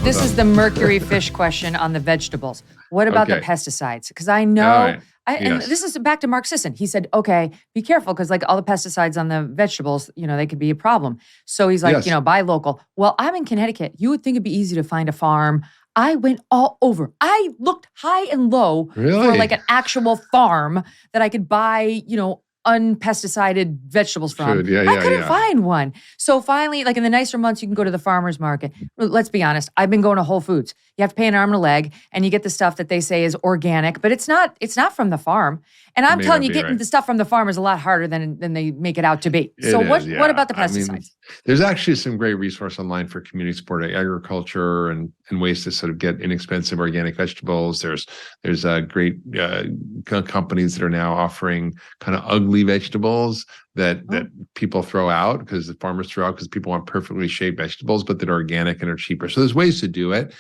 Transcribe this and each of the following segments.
this is the mercury fish question on the vegetables. What about the pesticides? Because I know, and this is back to Mark Sisson. He said, okay, be careful because like all the pesticides on the vegetables, they could be a problem. So he's like, buy local. Well, I'm in Connecticut. You would think it'd be easy to find a farm. I went all over. I looked high and low for like an actual farm that I could buy, unpesticided vegetables from. I couldn't find one. So finally, like in the nicer months, you can go to the farmer's market. Let's be honest. I've been going to Whole Foods. You have to pay an arm and a leg, and you get the stuff that they say is organic, but it's not from the farm. And I'm telling you, getting the stuff from the farm is a lot harder than they make it out to be. So what about the pesticides? There's actually some great resource online for community supported agriculture and ways to sort of get inexpensive organic vegetables. There's great companies that are now offering kind of ugly vegetables that people throw out because the farmers throw out because people want perfectly shaped vegetables, but that are organic and are cheaper. So there's ways to do it.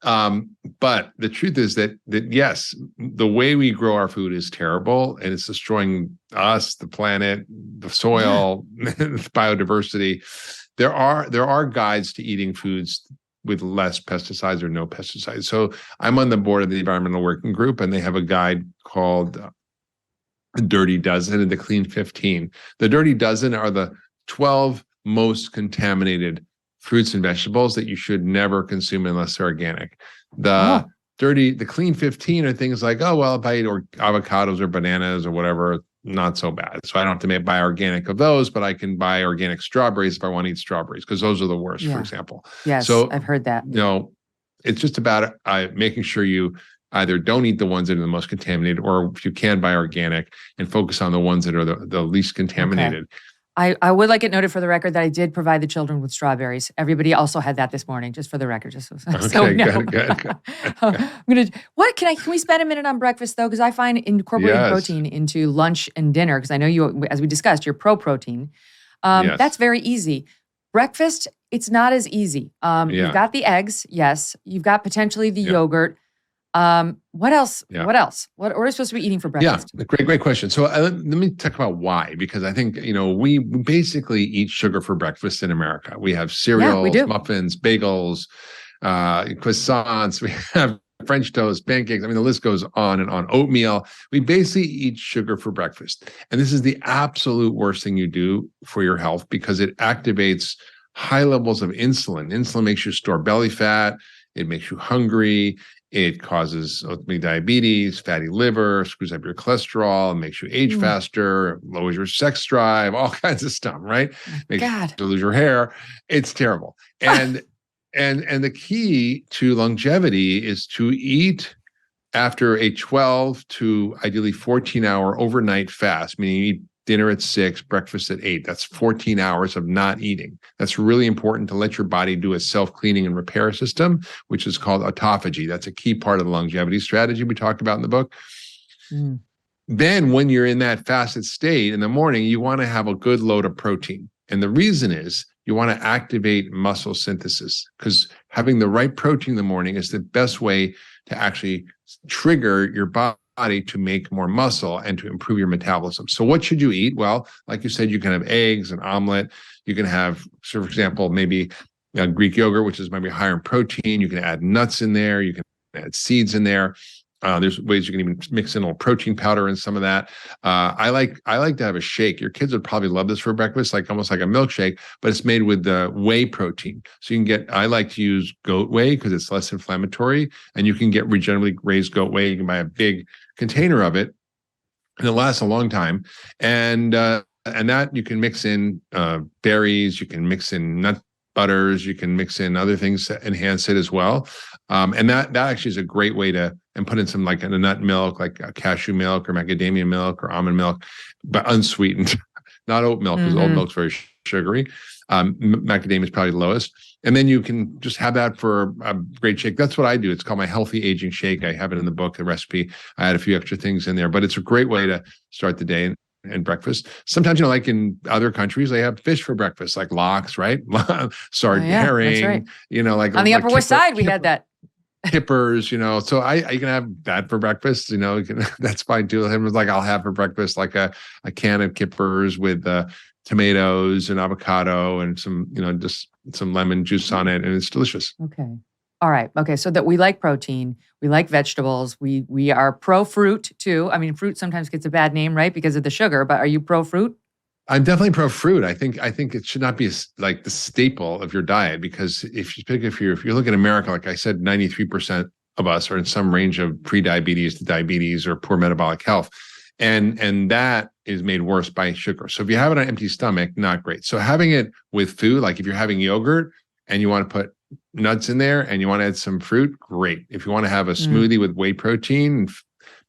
But the truth is that yes, the way we grow our food is terrible and it's destroying us, the planet, the soil, biodiversity. There are guides to eating foods with less pesticides or no pesticides. So I'm on the board of the Environmental Working Group, and they have a guide called The Dirty Dozen and the Clean 15. The Dirty Dozen are the 12 most contaminated fruits and vegetables that you should never consume unless they're organic. The Clean 15 are things like, if I eat avocados or bananas or whatever, not so bad. So I don't have to buy organic of those, but I can buy organic strawberries if I want to eat strawberries, because those are the worst, for example. Yes, so, I've heard that. It's just about making sure you either don't eat the ones that are the most contaminated, or if you can, buy organic and focus on the ones that are the least contaminated. Okay. I would like it noted for the record that I did provide the children with strawberries. Everybody also had that this morning, just for the record. Just so we know. Good. Can we spend a minute on breakfast though? Because I find incorporating protein into lunch and dinner, because I know you, as we discussed, you're pro-protein. That's very easy. Breakfast, it's not as easy. You've got the eggs, yes. You've got potentially the yogurt. What else? Yeah. What else? What are we supposed to be eating for breakfast? Yeah, great question. So let me talk about why, because I think, we basically eat sugar for breakfast in America. We have cereals, muffins, bagels, croissants, we have French toast, pancakes. I mean, the list goes on and on. Oatmeal. We basically eat sugar for breakfast. And this is the absolute worst thing you do for your health, because it activates high levels of insulin. Insulin makes you store belly fat. It makes you hungry. It causes ultimately diabetes, fatty liver, screws up your cholesterol, makes you age faster, lowers your sex drive, all kinds of stuff, right? Makes you lose your hair. It's terrible. And the key to longevity is to eat after a 12 to ideally 14-hour overnight fast, meaning you eat dinner at 6, breakfast at 8. That's 14 hours of not eating. That's really important to let your body do a self-cleaning and repair system, which is called autophagy. That's a key part of the longevity strategy we talked about in the book. Then when you're in that fasted state in the morning, you want to have a good load of protein. And the reason is you want to activate muscle synthesis, because having the right protein in the morning is the best way to actually trigger your body to make more muscle and to improve your metabolism. So what should you eat? Well, like you said, you can have eggs, an omelet. You can have, so for example, maybe Greek yogurt, which is maybe higher in protein. You can add nuts in there. You can add seeds in there. There's ways you can even mix in a little protein powder in some of that. I like to have a shake. Your kids would probably love this for breakfast, like almost like a milkshake, but it's made with the whey protein. So you can get, I like to use goat whey because it's less inflammatory, and you can get regeneratively raised goat whey. You can buy a big container of it, and it lasts a long time. And that you can mix in berries, you can mix in nut butters, you can mix in other things to enhance it as well. And that actually is a great way to, and put in some like a nut milk, like cashew milk or macadamia milk or almond milk, but unsweetened, not oat milk, because oat milk's very sugary. Macadamia is probably the lowest. And then you can just have that for a great shake. That's what I do. It's called my Healthy Aging Shake. I have it in the book, the recipe. I add a few extra things in there, but it's a great way to start the day and breakfast. Sometimes, like in other countries, they have fish for breakfast, like lox, right? Herring, right. Like on the Upper West Side, we had that. Kippers, so I you can have that for breakfast, that's fine too. Him was like, I'll have for breakfast like a can of kippers with tomatoes and avocado and some, just some lemon juice on it, and it's delicious. Okay. All right. Okay. So that we like protein, we like vegetables, we are pro fruit too. I mean, fruit sometimes gets a bad name, right, because of the sugar. But are you pro fruit? I'm definitely pro fruit. I think it should not be like the staple of your diet, because if you look at America, like I said, 93% of us are in some range of pre-diabetes to diabetes or poor metabolic health, and that is made worse by sugar. So if you have it on an empty stomach, not great. So having it with food, like if you're having yogurt and you want to put nuts in there and you want to add some fruit, great. If you want to have a smoothie with whey protein,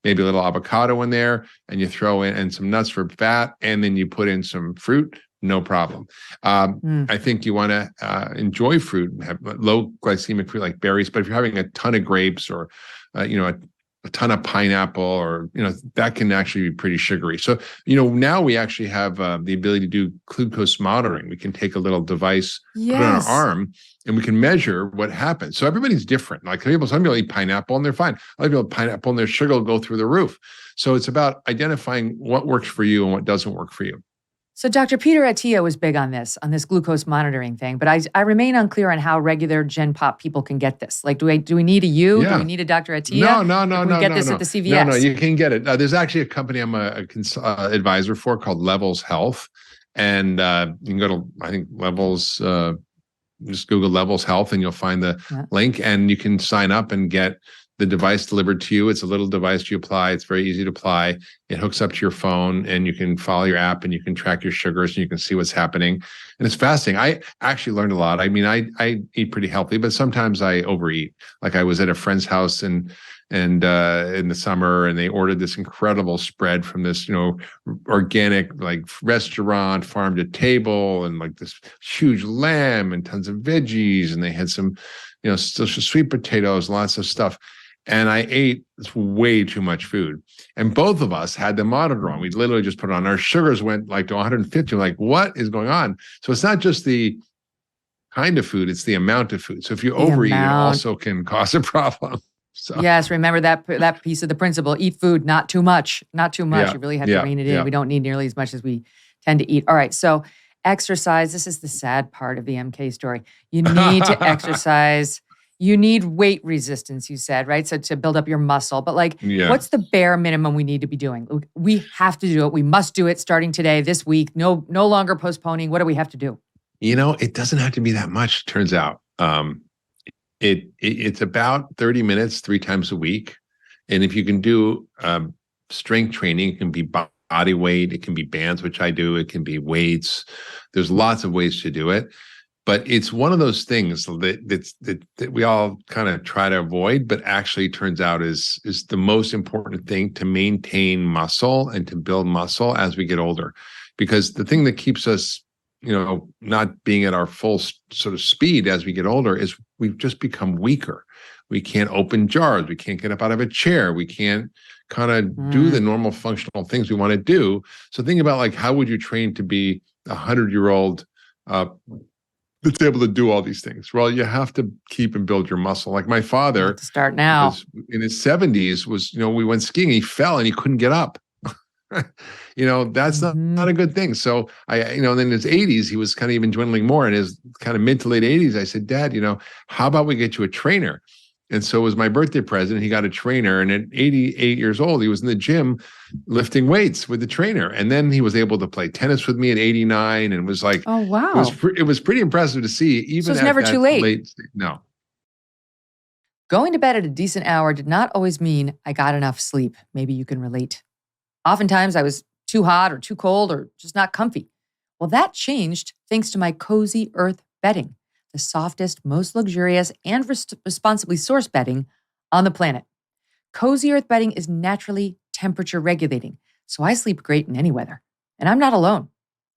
maybe a little avocado in there, and you throw in and some nuts for fat, and then you put in some fruit, no problem. I think you want to enjoy fruit, have low glycemic fruit like berries, but if you're having a ton of grapes or a ton of pineapple, or that can actually be pretty sugary. So now we actually have the ability to do glucose monitoring. We can take a little device, put it on our arm, and we can measure what happens. So everybody's different. Like some people eat pineapple and they're fine. Other people eat pineapple and their sugar will go through the roof. So it's about identifying what works for you and what doesn't work for you. So Dr. Peter Attia was big on this glucose monitoring thing, but I remain unclear on how regular Gen Pop people can get this. Like, do we need a you? Yeah. Do we need a Dr. Attia? No. We get this at the CVS. No, you can get it. There's actually a company I'm a advisor for called Levels Health, and you can go to, I think, Levels. Just Google Levels Health, and you'll find the link, and you can sign up and get the device delivered to you. It's a little device you apply. It's very easy to apply. It hooks up to your phone, and you can follow your app, and you can track your sugars, and you can see what's happening. And it's fascinating. I actually learned a lot. I mean, I eat pretty healthy, but sometimes I overeat. Like I was at a friend's house and in the summer, and they ordered this incredible spread from this, organic, like restaurant, farm to table, and like this huge lamb and tons of veggies. And they had some, sweet potatoes, lots of stuff. And I ate way too much food. And both of us had the monitor on. We literally just put it on. Our sugars went like to 150. We're like, what is going on? So it's not just the kind of food, it's the amount of food. So if you overeat, it also can cause a problem. So. Yes, remember that piece of the principle: eat food, not too much. Not too much. You really have to rein it in. Yeah. We don't need nearly as much as we tend to eat. All right, so exercise. This is the sad part of the MK story. You need to exercise. You need weight resistance, you said, right? So to build up your muscle. But what's the bare minimum we need to be doing? We have to do it. We must do it starting today, this week. No longer postponing. What do we have to do? It doesn't have to be that much, turns out. It's about 30 minutes 3 times a week. And if you can do strength training, it can be body weight, it can be bands, which I do, it can be weights. There's lots of ways to do it. But it's one of those things that we all kind of try to avoid, but actually turns out is the most important thing to maintain muscle and to build muscle as we get older. Because the thing that keeps us not being at our full sort of speed as we get older is we've just become weaker. We can't open jars. We can't get up out of a chair. We can't kind of do the normal functional things we want to do. So think about how would you train to be a 100-year-old that's able to do all these things? Well, you have to keep and build your muscle. Like my father, start now, in his 70s, we went skiing. He fell and he couldn't get up. That's not a good thing. So then in his 80s, he was kind of even dwindling more. In his kind of mid to late 80s, I said, Dad, how about we get you a trainer? And so it was my birthday present. He got a trainer, and at 88 years old, he was in the gym lifting weights with the trainer. And then he was able to play tennis with me at 89, and was like, oh wow, it was pretty impressive to see. Even so it's never too late. No. Going to bed at a decent hour did not always mean I got enough sleep. Maybe you can relate. Oftentimes I was too hot or too cold or just not comfy. Well, that changed thanks to my Cozy Earth bedding, the softest, most luxurious, and responsibly sourced bedding on the planet. Cozy Earth bedding is naturally temperature regulating, so I sleep great in any weather. And I'm not alone.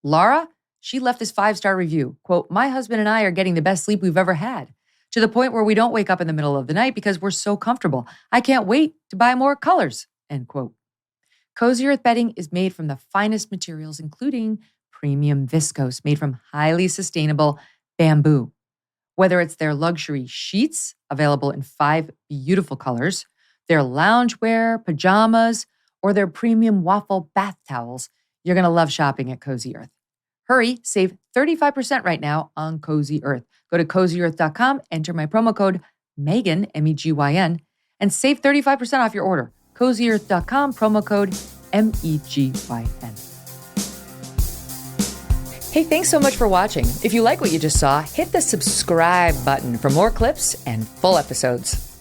Laura, she left this 5-star review. Quote, my husband and I are getting the best sleep we've ever had, to the point where we don't wake up in the middle of the night because we're so comfortable. I can't wait to buy more colors, end quote. Cozy Earth bedding is made from the finest materials, including premium viscose made from highly sustainable bamboo. Whether it's their luxury sheets, available in 5 beautiful colors, their loungewear, pajamas, or their premium waffle bath towels, you're going to love shopping at Cozy Earth. Hurry, save 35% right now on Cozy Earth. Go to CozyEarth.com, enter my promo code Megyn, Megyn, and save 35% off your order. CozyEarth.com, promo code MEGYN. Hey, thanks so much for watching. If you like what you just saw, hit the subscribe button for more clips and full episodes.